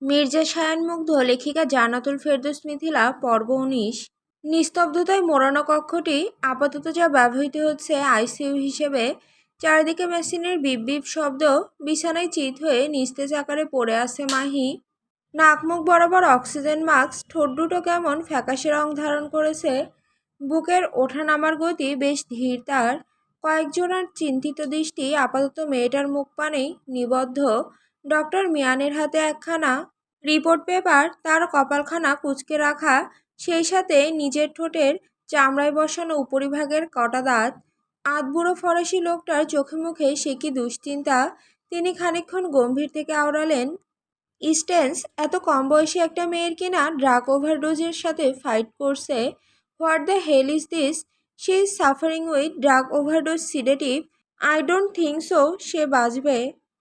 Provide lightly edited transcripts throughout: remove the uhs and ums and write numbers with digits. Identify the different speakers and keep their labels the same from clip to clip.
Speaker 1: মির্জা সায়ান মুগ্ধ লেখিকা জান্নাতুল ফেরদৌস মিথিলা পর্ব ১৯। নিস্তব্ধতায় মোড়ানো কক্ষটি আপাতত যা ব্যবহৃত হচ্ছে আইসিইউ হিসেবে। চারিদিকে মেশিনের বিপ বিপ শব্দ। বিছানায় চিত হয়ে নিস্তেজ আকারে পড়ে আছে মাহি। নাক মুখ বরাবর অক্সিজেন মাস্ক, ঠোঁট দুটো কেমন ফ্যাকাশে রং ধারণ করেছে। বুকের ওঠানামার গতি বেশ ধীর তার। কয়েকজনের চিন্তিত দৃষ্টি আপাতত মেয়েটার মুখ পানেই নিবদ্ধ। ডক্টর মিয়ানের হাতে একখানা রিপোর্ট পেপার, তার কপালখানা কুঁচকে রাখা, সেই সাথে নিজের ঠোঁটের চামড়ায় বসানো উপরিভাগের কটা দাঁত। আধবুড়ো ফরাসি লোকটার চোখে মুখে সে কি দুশ্চিন্তা। তিনি খানিকক্ষণ গম্ভীর থেকে আওড়ালেন, স্টেন্স, এত কম বয়সী একটা মেয়ের কিনা ড্রাগ ওভারডোজের সাথে ফাইট করছে। What the hell is this? She is suffering with drug overdose sedative. I don't think so সে বাঁচবে।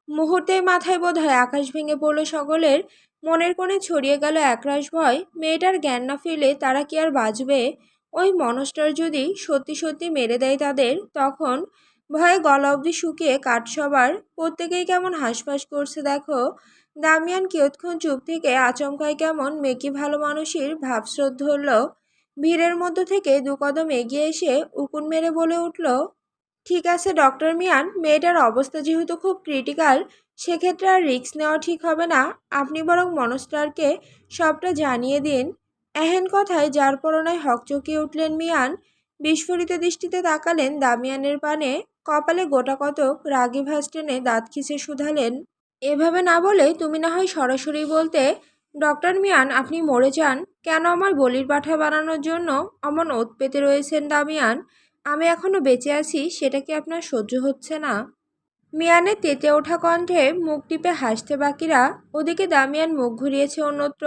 Speaker 1: মুহূর্তেই মাথায় বোধহয় আকাশ ভেঙে পড়ল সকলের। মনের কোণে ছড়িয়ে গেল একরাশ ভয়। মেয়েটার জ্ঞান না ফিরলে তারা কি আর বাঁচবে? ওই মনস্টার যদি সত্যি সত্যি মেরে দেয় তাদের, তখন? ভয়ে গলা অবধি শুকিয়ে কাঠ সবার। প্রত্যেকেই কেমন হাঁসফাঁস করছে দেখো। দামিয়ান কিয়ৎক্ষণ চুপ থেকে আচমকায় কেমন মেকি ভালো মানুষের ভাবস্রোত ধরল। ভিড়ের মধ্য থেকে দু কদম এগিয়ে এসে উকুন মেরে বলে উঠল, ঠিক আছে ডক্টর মিয়ান, মেয়েটার অবস্থা যেহেতু খুব ক্রিটিক্যাল, সেক্ষেত্রে আর রিস্ক নেওয়া ঠিক হবে না। আপনি বরং মনস্টারকে সবটা জানিয়ে দিন। এহেন কথায় যার পরনায় হকচকিয়ে উঠলেন মিয়ান। বিস্ফোরিত দৃষ্টিতে তাকালেন দামিয়ানের পানে। কপালে গোটা কতক রাগী ভাঁজ টেনে দাঁত খিচে শুধালেন, এভাবে না বলে তুমি না হয় সরাসরি বলতে। ডক্টর মিয়ান, আপনি মরে যান, কেন আমার বলির পাঠা বানানোর জন্য অমন ওত পেতে রয়েছেন দামিয়ান? আমি এখনো বেঁচে আছি, সেটা কি আপনার সহ্য হচ্ছে না? মিয়ানের তেতে ওঠা কণ্ঠে মুখ টিপে হাসতে বাকিরা। ওদিকে দামিয়ান মুখ ঘুরিয়েছে অন্যত্র।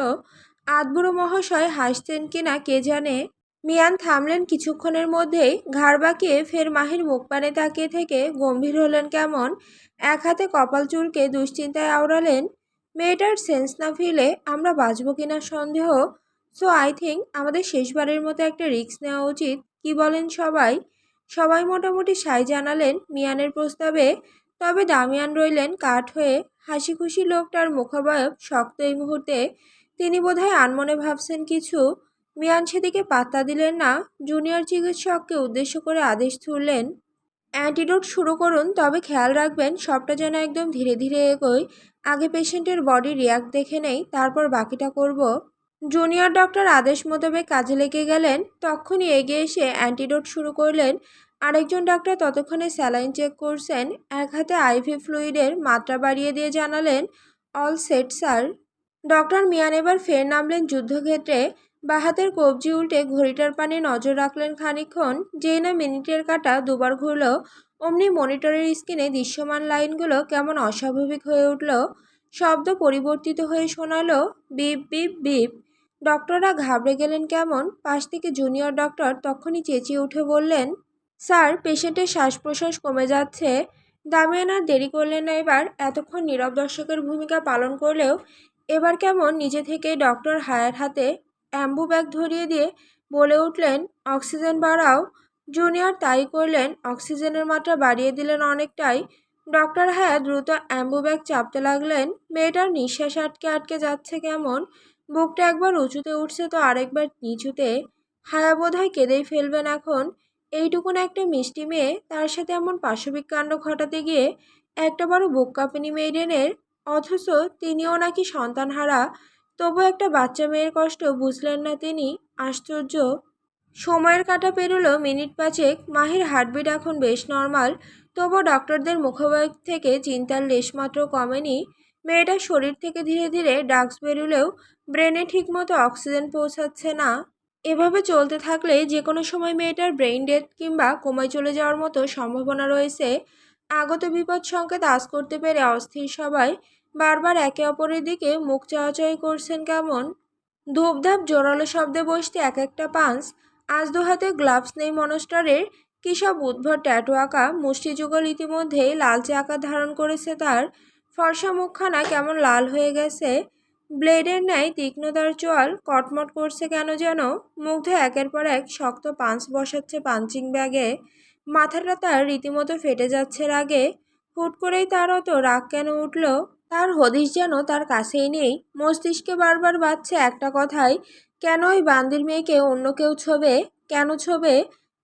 Speaker 1: আধবুড়ো মহাশয় হাসতেন কিনা কে জানে। মিয়ান থামলেন কিছুক্ষণের মধ্যেই। ঘাড় বাঁকিয়ে ফের মাহির মুখ পানে তাকিয়ে থেকে গম্ভীর হলেন কেমন। এক হাতে কপাল চুলকে দুশ্চিন্তায় আওড়ালেন, মেয়েটার সেন্স না ফিরলে আমরা বাঁচব কিনা সন্দেহ। সো আই থিঙ্ক আমাদের শেষবারের মতো একটা রিস্ক নেওয়া উচিত। কি বলেন সবাই? সবাই মোটামুটি সায় জানালেন মিয়ানের প্রস্তাবে। তবে দামিয়ান রইলেন কাঠ হয়ে। হাসি খুশি লোকটার মুখাবয়ব শক্ত এই মুহূর্তে। তিনি বোধহয় আনমনে ভাবছেন কিছু। মিয়ান সেদিকে পাত্তা দিলেন না। জুনিয়র চিকিৎসককে উদ্দেশ্য করে আদেশ ছুড়লেন, অ্যান্টিডোট শুরু করুন, তবে খেয়াল রাখবেন সবটা যেন একদম ধীরে ধীরে এগোয়। আগে পেশেন্টের বডি রিয়াক্ট দেখে নেই, তারপর বাকিটা করব। জুনিয়র ডক্টর আদেশ মোতাবেক কাজে লেগে গেলেন। তক্ষুনি এগিয়ে এসে অ্যান্টিডোট শুরু করলেন। আরেকজন ডাক্তার ততক্ষণে স্যালাইন চেক করছেন। এক হাতে আইভি ফ্লুইডের মাত্রা বাড়িয়ে দিয়ে জানালেন, all set sir. Doctor Mian এবার ফের নামলেন যুদ্ধক্ষেত্রে। বাঁ হাতের কবজি উল্টে ঘড়িটার পানে নজর রাখলেন খানিকক্ষণ। যেই না মিনিটের কাঁটা দুবার ঘুরল, অমনি মনিটরের স্ক্রিনে দৃশ্যমান লাইনগুলো কেমন অস্বাভাবিক হয়ে উঠল। শব্দ পরিবর্তিত হয়ে শোনালো, বিপ বিপ বিপ। ডক্টররা ঘাবড়ে গেলেন কেমন। পাশ থেকে জুনিয়র ডক্টর তখনই চেঁচিয়ে উঠে বললেন, স্যার, পেশেন্টের শ্বাস প্রশ্বাস কমে যাচ্ছে। দামিয়ান আর দেরি করলেন না এবার। এতক্ষণ নীরব দর্শকের ভূমিকা পালন করলেও এবার কেমন নিজে থেকে ডক্টর হায়ার হাতে অ্যাম্বু ব্যাগ ধরিয়ে দিয়ে বলে উঠলেন, অক্সিজেন বাড়াও। জুনিয়র তাই করলেন। অক্সিজেনের মাত্রা বাড়িয়ে দিলেন অনেকটাই। ডক্টর হায়া দ্রুত অ্যাম্বু ব্যাগ চাপতে লাগলেন। মেয়েটার নিঃশ্বাস আটকে আটকে যাচ্ছে কেমন। বুকটা একবার উঁচুতে উঠছে তো আরেকবার নিচুতে। হায়া বোধহয় কেঁদেই ফেলবেন এখন। এইটুকুন একটা মিষ্টি মেয়ে, তার সাথে এমন পাশবিক কাণ্ড ঘটাতে গিয়ে একটা বড় বুক কাঁপিনি মেইডেনের। অথচ তিনিও নাকি সন্তানহারা। তবু একটা বাচ্চা মেয়ের কষ্ট বুঝলেন না তিনি। আশ্চর্য। সময়ের কাঁটা পেরোলো মিনিট পাঁচেক। মাহির হার্টবিট এখন বেশ নর্মাল। তবুও ডক্টরদের মুখবয়ব থেকে চিন্তার লেশমাত্র কমেনি। মেয়েটার শরীর থেকে ধীরে ধীরে ড্রাগস বেরোলেও ব্রেনে ঠিকমতো অক্সিজেন পৌঁছাচ্ছে না। এভাবে চলতে থাকলে যে কোনো সময় মেয়েটার ব্রেইন ডেথ কিংবা কোমায় চলে যাওয়ার মতো সম্ভাবনা রয়েছে। আগত বিপদ সংকেত আঁচ করতে পেরে অস্থির সবাই বারবার একে অপরের দিকে মুখ চাওয়াচাই করছেন কেমন। ধূপধাপ জোরালো শব্দে বসতে এক একটা পাঞ্চ। আজ দু হাতে গ্লাভস নেই মনস্টারের। কী সব উদ্ভট ট্যাটু আঁকা মুষ্টিযুগল ইতিমধ্যেই লালচে আকার ধারণ করেছে তার। ফর্সা মুখখানা কেমন লাল হয়ে গেছে। ব্লেডের ন্যায় তীক্ষ্ণতার চোয়াল কটমট করছে কেন যেন। মুগ্ধ একের পর এক শক্ত পাঞ্চ বসাচ্ছে পাঞ্চিং ব্যাগে। মাথাটা তার রীতিমতো ফেটে যাচ্ছে রাগে। হুট করেই তার অত রাগ কেন উঠল? তার হদিশ যেন তার কাছেই নেই। মস্তিষ্কে বারবার বাজছে একটা কথাই, কেন ওই বান্দির মেয়েকে অন্য কেউ ছোবে? কেন ছোবে?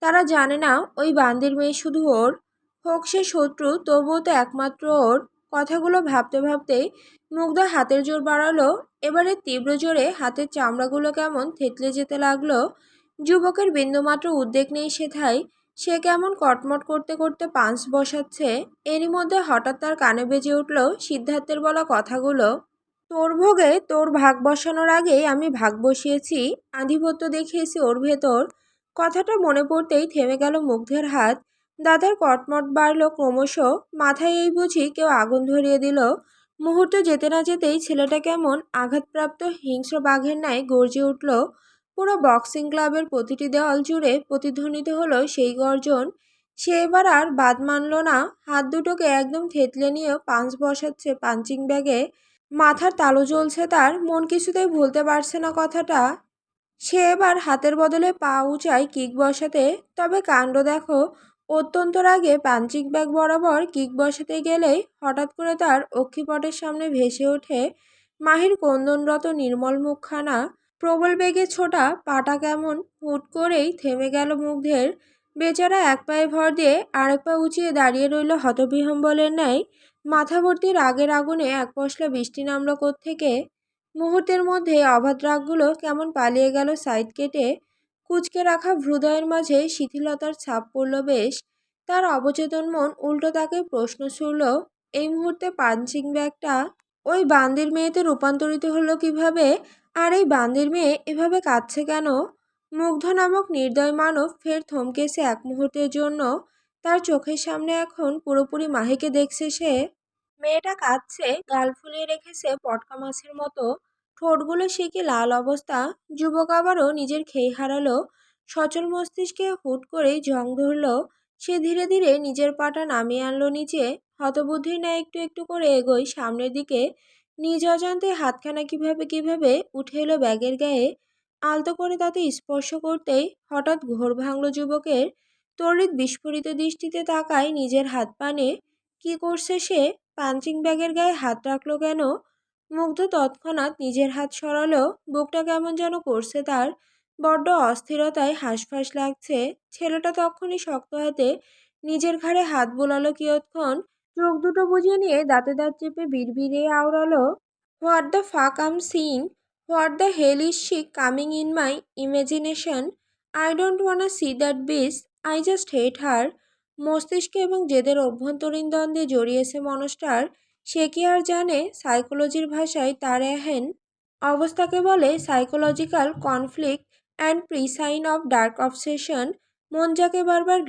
Speaker 1: তারা জানে না ওই বান্দির মেয়ে শুধু ওর। হোক সে শত্রু, তবুও তো একমাত্র ওর। কথাগুলো ভাবতে ভাবতেই মুগ্ধ হাতের জোর বাড়ালো। এবারে তীব্র জোরে হাতের চামড়াগুলো কেমন থেতলে যেতে লাগলো। যুবকের বিন্দুমাত্র উদ্বেগ নেই সেথায়। সে কেমন কটমট করতে করতে পাঁচ বসাচ্ছে। এরই মধ্যে হঠাৎ তার কানে বেজে উঠল সিদ্ধার্থের বলা কথাগুলো। তোর ভোগে তোর ভাগ বসানোর আগেই আমি ভাগ বসিয়েছি, আধিপত্য দেখিয়েছি ওর ভেতর। কথাটা মনে পড়তেই থেমে গেল মুগ্ধের হাত। দাদার কটমট বাড়ল ক্রমশ। মাথায় এই বুঝি কেউ আগুন ধরিয়ে দিল। মুহূর্ত যেতে না যেতেই ছেলেটা কেমন আঘাতপ্রাপ্ত হিংস্র বাঘের ন্যায় গর্জে উঠল। পুরো বক্সিং ক্লাবের প্রতিটি দেওয়াল জুড়ে প্রতিধ্বনিত হলো সেই গর্জন। সে এবার আর বাদ মানল না। হাত দুটোকে একদম থেতলে নিয়ে পাঞ্চ বসাচ্ছে পাঞ্চিং ব্যাগে। মাথার তালু জ্বলছে তার, মন কিছুতেই ভুলতে পারছে না কথাটা। সে এবার হাতের বদলে পা উঁচায় কিক বসাতে। তবে কাণ্ড দেখো, অত্যন্ত রাগে পাঞ্চিং ব্যাগ বরাবর কিক বসাতে গেলেই হঠাৎ করে তার অক্ষিপটের সামনে ভেসে ওঠে মাহির ক্রন্দনরত নির্মল মুখখানা। প্রবল বেগে ছোটা পাটা কেমন হুট করেই থেমে গেল মুগ্ধের। বেচারা এক পায়ে ভর দিয়ে আরেক পা উঁচিয়ে দাঁড়িয়ে রইল হতবিহ্বলের ন্যায়। মাথা ভর্তি রাগের আগুনে এক পশলা বৃষ্টি নামল কোত্থেকে। মুহূর্তের মধ্যে অবাধ রাগগুলো কেমন পালিয়ে গেল সাইড কেটে। কুঁচকে রাখা হৃদয়ের মাঝে শিথিলতার ছাপ পড়ল বেশ। তার অবচেতন মন উল্টো তাকে প্রশ্ন ছুড়ল, এই মুহূর্তে পাঞ্চিং ব্যাগটা ওই বান্দির মেয়েতে রূপান্তরিত হলো কিভাবে? আর এই বান্দির মেয়ে এভাবে কাঁদছে কেন? মুগ্ধ নামক নির্দয় মানব ফের থমকেছে এক মুহূর্তের জন্য। তার চোখের সামনে এখন পুরোপুরি মাহিকে দেখছে সে। মেয়েটা কাঁদছে, গাল ফুলিয়ে রেখেছে পটকা মাছের মতো। ঠোঁটগুলো সে কি লাল অবস্থা। যুবক আবারও নিজের খেই হারালো। সচল মস্তিষ্কে হুট করেই জং ধরল। সে ধীরে ধীরে নিজের পাটা নামিয়ে আনলো নিচে। হতবুদ্ধির ন্যায় একটু একটু করে এগোয় সামনের দিকে। নিজ অজান্তে হাতখানা কিভাবে কিভাবে উঠে এলো ব্যাগের গায়ে। আলতো করে তাতে স্পর্শ করতেই হঠাৎ ঘোর ভাঙল যুবকের। তড়িৎ বিস্ফোরিত দৃষ্টিতে তাকায় নিজের হাত পানে। কি করছে সে? পাঞ্চিং ব্যাগের গায়ে হাত রাখলো কেন? মুগ্ধ তৎক্ষণাৎ নিজের হাত সরালো। বুকটা কেমন যেন করছে তার। বড্ড অস্থিরতায় হাঁসফাঁস লাগছে। ছেলেটা তখনই শক্ত হাতে নিজের ঘাড়ে হাত বোলালো কিয়ৎক্ষণ। চোখ দুটো বুজে নিয়ে দাঁতে দাঁত চেপে বিড়বিড়িয়ে আওড়ালো, what the fuck am seeing? What the hell is she coming in my imagination? I don't wanna see that bitch. I just hate her. মস্তিষ্ক এবং জেদের অভ্যন্তরীণ দ্বন্দ্বে জড়িয়েছে মানুষটার। সে কি আর জানে সাইকোলজির ভাষায় তার এহেন অবস্থাকে বলে psychological conflict and precise of dark obsession. মন যাকে বারবার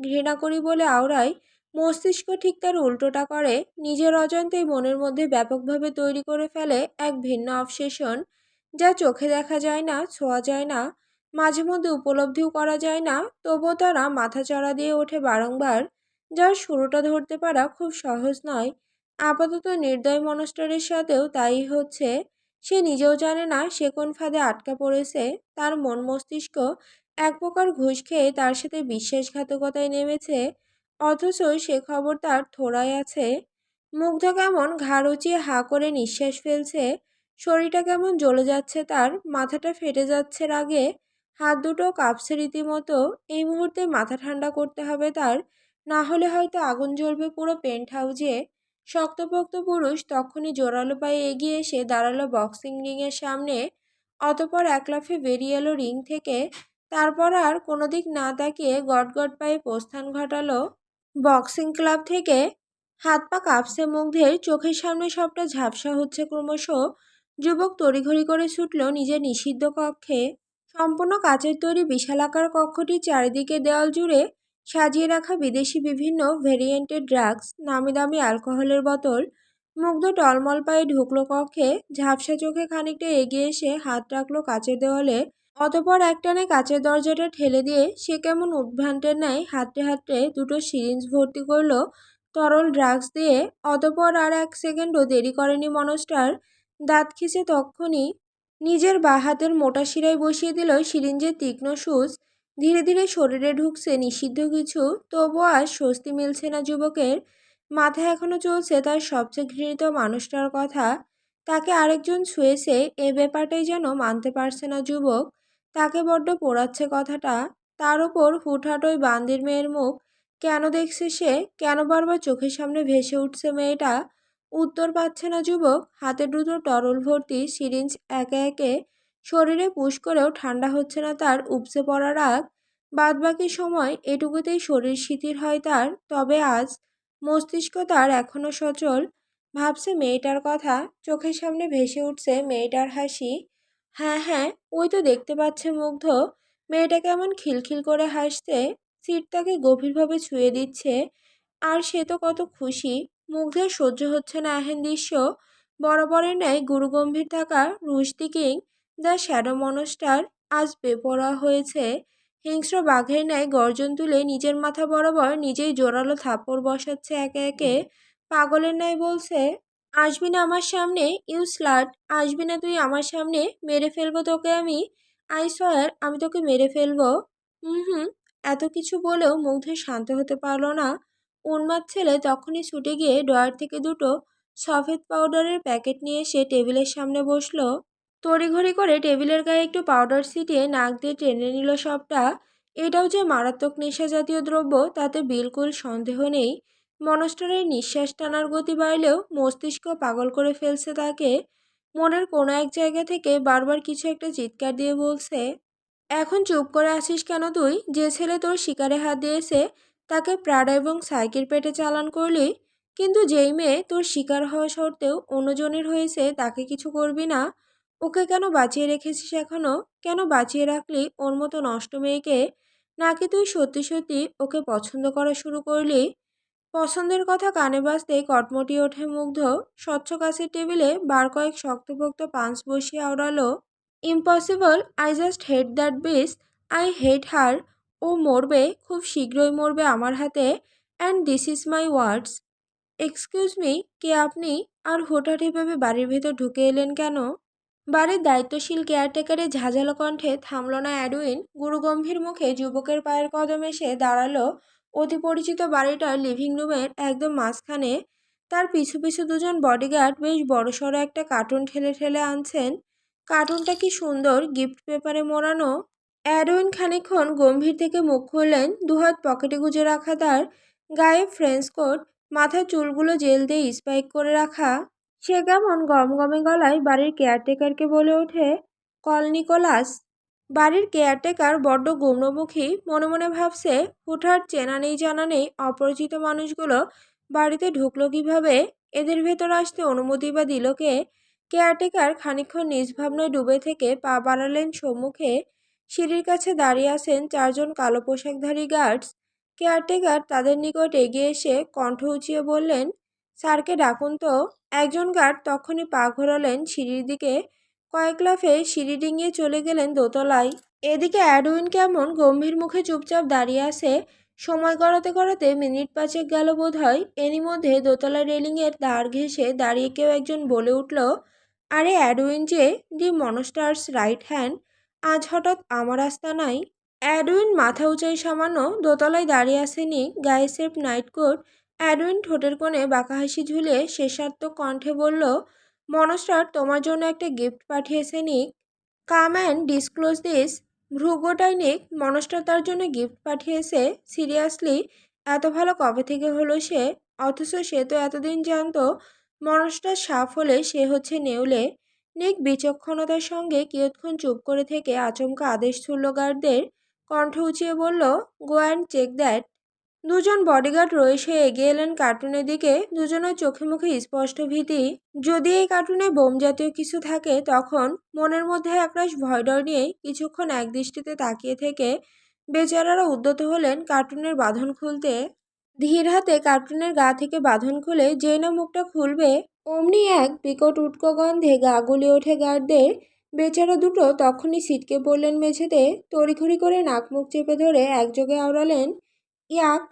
Speaker 1: ঘৃণা করি বলে আওড়ায়, মস্তিষ্ক ঠিক তার উল্টোটা করে। নিজের অজান্তেই মনের মধ্যে ব্যাপকভাবে তৈরি করে ফেলে এক ভিন্ন অবসেশন, যা চোখে দেখা যায় না, ছোঁয়া যায় না, মাঝে মধ্যে উপলব্ধিও করা যায় না। তবুও তারা মাথাচাড়া দিয়ে ওঠে বারংবার, যার শুরুটা ধরতে পারা খুব সহজ নয়। আপাতত নির্দয় মনস্টারের সাথেও তাই হচ্ছে। সে নিজেও জানে না সে কোন ফাঁদে আটকা পড়েছে। তার মন মস্তিষ্ক এক প্রকার ঘুষ খেয়ে তার সাথে বিশ্বাসঘাতকতায় নেমেছে, অথচ সে খবর তার থোড়ায় আছে। মুগ্ধ কেমন ঘাড় উঁচিয়ে হাঁ করে নিঃশ্বাস ফেলছে। শরীরটা কেমন জ্বলে যাচ্ছে তার, মাথাটা ফেটে যাচ্ছে রাগে। হাত দুটো কাঁপছে রীতিমতো। এই মুহূর্তে মাথা ঠান্ডা করতে হবে তার, না হলে হয়তো আগুন জ্বলবে পুরো পেন্ট হাউজে। শক্তপোক্ত পুরুষ তখনই জোরালো পায়ে এগিয়ে এসে দাঁড়ালো বক্সিং রিংয়ের সামনে। অতপর এক লাফে বেরিয়ে এলো রিং থেকে। তারপর আর কোনো দিক না তাকিয়ে গটগট পায়ে প্রস্থান ঘটালো বক্সিং ক্লাব থেকে। হাত পা কাঁপছে মুগ্ধের, চোখের সামনে সবটা ঝাপসা হচ্ছে ক্রমশ। যুবক তড়িঘড়ি করে ছুটল নিজের নিষিদ্ধ কক্ষে। সম্পূর্ণ কাচের তৈরি বিশালাকার কক্ষটির চারিদিকে দেওয়াল জুড়ে সাজিয়ে রাখা বিদেশি বিভিন্ন ভেরিয়েন্টের ড্রাগস, নামি দামি অ্যালকোহলের বোতল। মুগ্ধ টলমল পায়ে ঢুকলো কক্ষে। ঝাপসা চোখে খানিকটা এগিয়ে এসে হাত রাখলো কাচের দেওয়ালে। অতপর একটানে কাচের দরজাটা ঠেলে দিয়ে সে কেমন উদ্ভ্রান্তের ন্যায় হাতড়ে হাতড়ে দুটো সিরিঞ্জ ভর্তি করলো তরল ড্রাগস দিয়ে। অতপর আর এক সেকেন্ডও দেরি করেনি মনস্টার। দাঁত খিচে তক্ষুনি নিজের বাঁ হাতের মোটা শিরায় বসিয়ে দিল সিরিঞ্জের তীক্ষ্ণ সুচ। ধীরে ধীরে শরীরে ঢুকছে নিষিদ্ধ কিছু। তবুও আর স্বস্তি মিলছে না যুবকের। মাথায় এখনো চলছে তার সবচেয়ে ঘৃণিত মানুষটার কথা। তাকে আরেকজন ছুঁয়েছে এ ব্যাপারটাই যেন মানতে পারছে না যুবক। তাকে বড্ড পোড়াচ্ছে কথাটা। তার উপর হুটহাট ওই বান্দির মেয়ের মুখ কেন দেখছে সে, কেন বারবার চোখের সামনে ভেসে উঠছে মেয়েটা? উত্তর পাচ্ছে না যুবক। হাতে দুটো তরল ভর্তি সিরিঞ্জ একে একে শরীরে পুশ করেও ঠান্ডা হচ্ছে না তার উপচে পড়া রাগ। বাদবাকি সময় এটুকুতেই শরীর শিথিল হয় তার। তবে আজ মস্তিষ্ক তার এখনো সচল। ভাবছে মেয়েটার কথা, চোখের সামনে ভেসে উঠছে মেয়েটার হাসি। হ্যাঁ হ্যাঁ, ওই তো দেখতে পাচ্ছে মুগ্ধ। মেয়েটা কেমন খিলখিল করে হাসছে। সিট তাকে গভীরভাবে ছুঁয়ে দিচ্ছে। আর সে তো কত খুশি। মুগ্ধের সহ্য হচ্ছে না এহেন দৃশ্য। বরাবরের ন্যায় গুরুগম্ভীর থাকা Rushdie king the shadow monster আজ বেপরোয়া হয়েছে। হিংস্র বাঘের ন্যায় গর্জন তুলে নিজের মাথা বরাবর নিজেই জোরালো থাপ্পড় বসাচ্ছে একে একে। পাগলের ন্যায় বলছে, আসবি না আমার সামনে ইউ স্লাট। আসবি না তুই আমার সামনে, মেরে ফেলবো তোকে আমি। আই সোয়ার আমি তোকে মেরে ফেলবো। হুম হুম। এত কিছু বলেও মুগ্ধ শান্ত হতে পারল না। উন্মাদ ছেলে তখনই ছুটে গিয়ে ড্রয়ার থেকে দুটো সফেদ পাউডারের প্যাকেট নিয়ে এসে টেবিলের সামনে বসলো। তড়িঘড়ি করে টেবিলের গায়ে একটু পাউডার ছিটিয়ে নাক দিয়ে টেনে নিল সবটা। এটাও যে মারাত্মক নেশা জাতীয় দ্রব্য তাতে বিলকুল সন্দেহ নেই। মনস্টারের নিঃশ্বাস টানার গতি বাড়লেও মস্তিষ্ক পাগল করে ফেলছে তাকে। মনের কোনো এক জায়গা থেকে বারবার কিছু একটা চিৎকার দিয়ে বলছে, এখন চুপ করে আছিস কেন তুই? যে ছেলে তোর শিকারে হাত দিয়েছে তাকে প্রাড়া এবং সাইকের পেটে চালান করলি, কিন্তু যেই মেয়ে তোর শিকার হওয়া সত্ত্বেও অন্যজনের হয়েছে তাকে কিছু করবি না? ওকে কেন বাঁচিয়ে রেখেছিস এখনো? কেন বাঁচিয়ে রাখলি ওর মতো নষ্ট মেয়েকে? নাকি তুই সত্যি সত্যি ওকে পছন্দ করা শুরু করলি? পছন্দের কথা কানে বাজতেই কটমটিয়ে ওঠে মুগ্ধ। স্বচ্ছ কাছের টেবিলে বার কয়েক শক্তপোক্ত পাঞ্চ বসিয়ে আওড়ালো, impossible, I just hate that bitch, I hate her. ও মরবে, খুব শীঘ্রই মরবে আমার হাতে। And this is my words. Excuse me, কে আপনি? আর হঠাৎ এভাবে বাড়ির ভেতর ঢুকে এলেন কেন? বাড়ির দায়িত্বশীল কেয়ারটেকারের ঝাঁঝালো কণ্ঠে থামল না অ্যাডউইন। গুরুগম্ভীর মুখে যুবকের পায়ের কদম এসে দাঁড়ালো অতি পরিচিত বাড়িটার লিভিং রুমের একদম মাঝখানে। তার পিছু পিছু দুজন বডিগার্ড বেশ বড়সড় একটা কার্টুন ঠেলে ঠেলে আনছেন। কার্টুনটা কি সুন্দর গিফট পেপারে মোড়ানো। অ্যাডউইন খানিকক্ষণ গম্ভীর থেকে মুখ খুললেন। দুহাত পকেটে গুজে রাখা তার গায়ে ফ্রেঞ্চ কোট, মাথার চুলগুলো জেল দিয়ে স্পাইক করে রাখা। সে কেমন গমগমে গলায় বাড়ির কেয়ারটেকারকে বলে ওঠে, কল নিকোলাস। বাড়ির কেয়ারটেকার বড্ড গুমড়োমুখী। মনে মনে ভাবছে, হুটহাট চেনা নেই জানা নেই অপরিচিত মানুষগুলো বাড়িতে ঢুকলো কিভাবে? এদের ভেতর আসতে অনুমতি বা দিল কে? কেয়ারটেকার খানিকক্ষণ নিষ্ভাবনায় ডুবে থেকে পা বাড়ালেন সম্মুখে। সিঁড়ির কাছে দাঁড়িয়ে আছেন চারজন কালো পোশাকধারী গার্ডস। কেয়ারটেকার তাদের নিকট এগিয়ে এসে কণ্ঠ উঁচিয়ে বললেন, স্যারকে ডাকুন তো। একজন গার্ড তখনই পা ঘোরালেন সিঁড়ির দিকে। কয়েক লাফে সিঁড়ি ডিঙিয়ে চলে গেলেন দোতলায়। এদিকে অ্যাডউইন কেমন গম্ভীর মুখে চুপচাপ দাঁড়িয়ে আছে। সময় গড়াতে গড়াতে মিনিট পাঁচেক গেল বোধ হয়। এরই মধ্যে দোতলা রেলিংয়ের ধার ঘেঁষে দাঁড়িয়ে কেউ একজন বলে উঠল, আরে অ্যাডউইন যে, দি মনস্টার্স রাইট হ্যান্ড, আজ হঠাৎ আমার আস্থা নাই। অ্যাডউইন মাথা উঁচাই সামান্য। দোতলায় দাঁড়িয়ে আছে নিক, গায়ে সেফ নাইট কোট। অ্যাডউইন ঠোঁটের কোণে বাঁকা হাসি ঝুলিয়ে শেষাত্মক কণ্ঠে বলল, মনস্টার তোমার জন্য একটা গিফট পাঠিয়েছে নিক। কাম অ্যান্ড ডিসক্লোজ দিস। ভ্রুগোটাই নিক, মনস্টার তার জন্য গিফট পাঠিয়েছে? সিরিয়াসলি? এত ভালো কবে থেকে হলো সে? অথচ সে তো এতদিন জানতো মনস্টার সাফ হলে সে হচ্ছে নেউলে। নিক বিচক্ষণতার সঙ্গে কিয়ৎক্ষণ চুপ করে থেকে আচমকা আদেশ ছুড়ল গার্ডদের। কণ্ঠ উঁচিয়ে বলল, গো অ্যান্ড চেক দ্যাট। দুজন বডিগার্ড রয়েস হয়ে এগিয়ে এলেন কার্টুনের দিকে। দুজনের চোখে মুখে স্পষ্ট ভীতি। যদি এই কার্টুনে বোম জাতীয় কিছু থাকে তখন মনের মধ্যে একরাশ ভয়ডর নিয়ে কিছুক্ষণ একদৃষ্টিতে তাকিয়ে থেকে বেচারারা উদ্যত হলেন কার্টুনের বাঁধন খুলতে। ধীর হাতে কার্টুনের গা থেকে বাঁধন খুলে যেই না মুখটা খুলবে, অমনি এক বিকট উটকো গন্ধে গা গুলিয়ে ওঠে গার্ডদের। বেচারা দুটো তখনই ছিটকে পড়লেন মেঝেতে। তড়িঘড়ি করে নাক মুখ চেপে ধরে একযোগে আওড়ালেন, ইয়াক!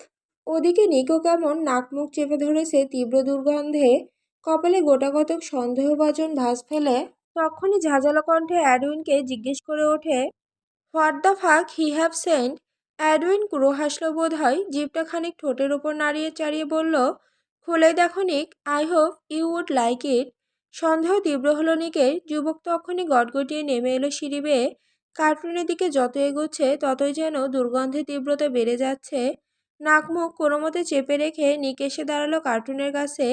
Speaker 1: ওদিকে নিকো কেমন নাক মুখ চেপে ধরেছে তীব্র দুর্গন্ধে। কপালে গোটাকতক সন্দেহভাজন ভাঁজ ফেলে তখনই ঝাঁঝালো কণ্ঠে অ্যাডউইনকে জিজ্ঞেস করে ওঠে, what the fuck he have sent. Edwin Crow হাসল বোধ হয়। জিভটা খানিক ঠোঁটের ওপর নাড়িয়ে চাড়িয়ে বলল, খুলেই দেখো Nick, I hope you would like it. সন্দেহ তীব্র হলো নিকের। যুবক তখনই গটগটিয়ে নেমে এলো সিঁড়ি বেয়ে। কার্টুনের দিকে যত এগোচ্ছে ততই যেন দুর্গন্ধের তীব্রতা বেড়ে যাচ্ছে। নাক মুখ কোনো মতে চেপে রেখে নিক এসে দাঁড়ালো কার্টুনের কাছে।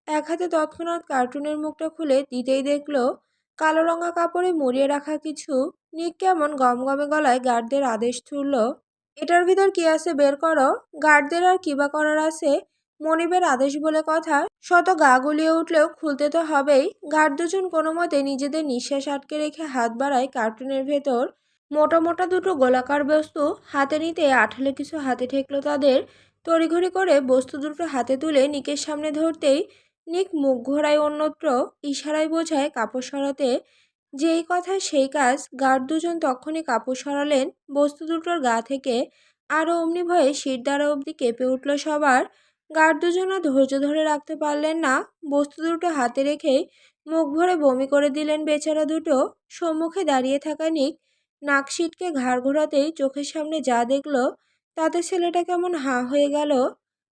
Speaker 1: এক হাতে তৎক্ষণাৎ কার্টুনের মুখটা খুলে দিতেই দেখলো কালো রঙা কাপড়ে মুড়িয়ে রাখা কিছু। নিক কেমন গমগমে গলায় গার্ডদের আদেশ ছুড়ল, এটার ভিতর কি আছে বের করো। গার্ডদের আর কিবা করার আছে, মনিবের আদেশ বলে কথা। শত গা গুলিয়ে উঠলেও খুলতে তো হবেই। গার্ড দুজন কোনো মতে নিজেদের নিঃশ্বাস আটকে রেখে হাত বাড়ায় কার্টুনের ভেতর। মোটা মোটা দুটো গোলাকার বস্তু হাতে নিতে আঠালো কিছু হাতে ঠেকলো তাদের। তড়িঘড়ি করে বস্তু দুটো হাতে তুলে নিকের সামনে ধরতেই নিক মুখ ঘোরায় অন্যত্র, ইশারায় বোঝায় কাপড় সরাতে। যেই কথা সেই কাজ। গার্ড দুজন তখনই কাপড় সরালেন বস্তু দুটোর গা থেকে। আরও অমনি ভয়ে শিরদাঁড়া অবধি কেঁপে উঠল সবার। গার্ড দুজন আর ধৈর্য ধরে রাখতে পারলেন না। বস্তু দুটো হাতে রেখেই মুখ ভরে বমি করে দিলেন বেচারা দুটো। সম্মুখে দাঁড়িয়ে থাকা নিক নাক সিটকে ঘাড় ঘোরাতেই চোখের সামনে যা দেখলো তাতে ছেলেটা কেমন হাঁ হয়ে গেল।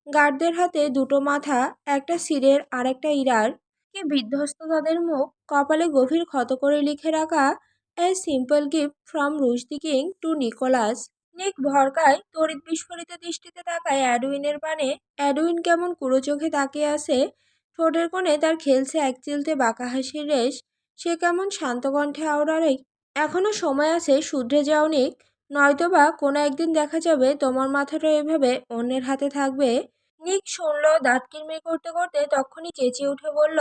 Speaker 1: গার্ডদের হাতে দুটো মাথা, একটা সিরের আর একটা ইরার। কি বিধ্বস্ত তাদের মুখ, কপালে গভীর ক্ষত করে লিখে রাখা a simple gift from Rushdie king to Nicholas. Nick ভরকায় তড়িৎ বিস্ফোরিত দৃষ্টিতে তাকায় অ্যাডউইনের পানে। অ্যাডউইন কেমন কুড়ো চোখে তাকিয়ে আছে। ঠোঁটের কোণে তার খেলছে এক চিলতে বাঁকা হাসির রেশ। সে কেমন শান্ত কণ্ঠে আওড়ালে, এখনো সময় আছে, শুধরে যাও নিক। নয়তোবা কোনো একদিন দেখা যাবে তোমার মাথাটা এভাবে অন্যের হাতে থাকবে। নিক শুনল দাঁত কিরমির করতে করতে তখনই চেঁচিয়ে উঠে বলল,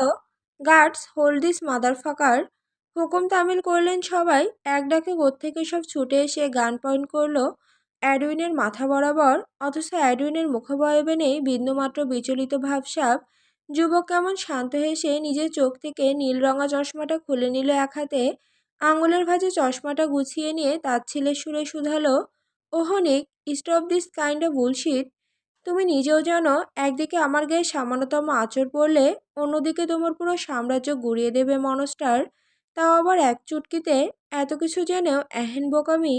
Speaker 1: গার্ডস হোল্ড দিস মাদার ফাকার। হুকুম তামিল করলেন সবাই। এক ডাকে কোত্থেকে সব ছুটে এসে গান পয়েন্ট করলো অ্যাডউইনের মাথা বরাবর। অথচ অ্যাডউইনের মুখবয়বে নেই বিন্দুমাত্র বিচলিত ভাবসাব। যুবক কেমন শান্ত হেসে নিজের চোখ থেকে নীল রঙা চশমাটা খুলে নিল এক হাতে। আঙুলের ভাঁজে চশমাটা গুছিয়ে নিয়ে তাচ্ছিলের সুরে শুধালো, ওহ নিক, stop this kind of bullshit. তুমি নিজেও জানো একদিকে আমার গায়ে সামান্যতম আঁচড় পড়লে অন্যদিকে তোমার পুরো সাম্রাজ্য গুড়িয়ে দেবে মনস্টার। তাও আবার এক চুটকিতে। এত কিছু জেনেও এহেন বোকামি।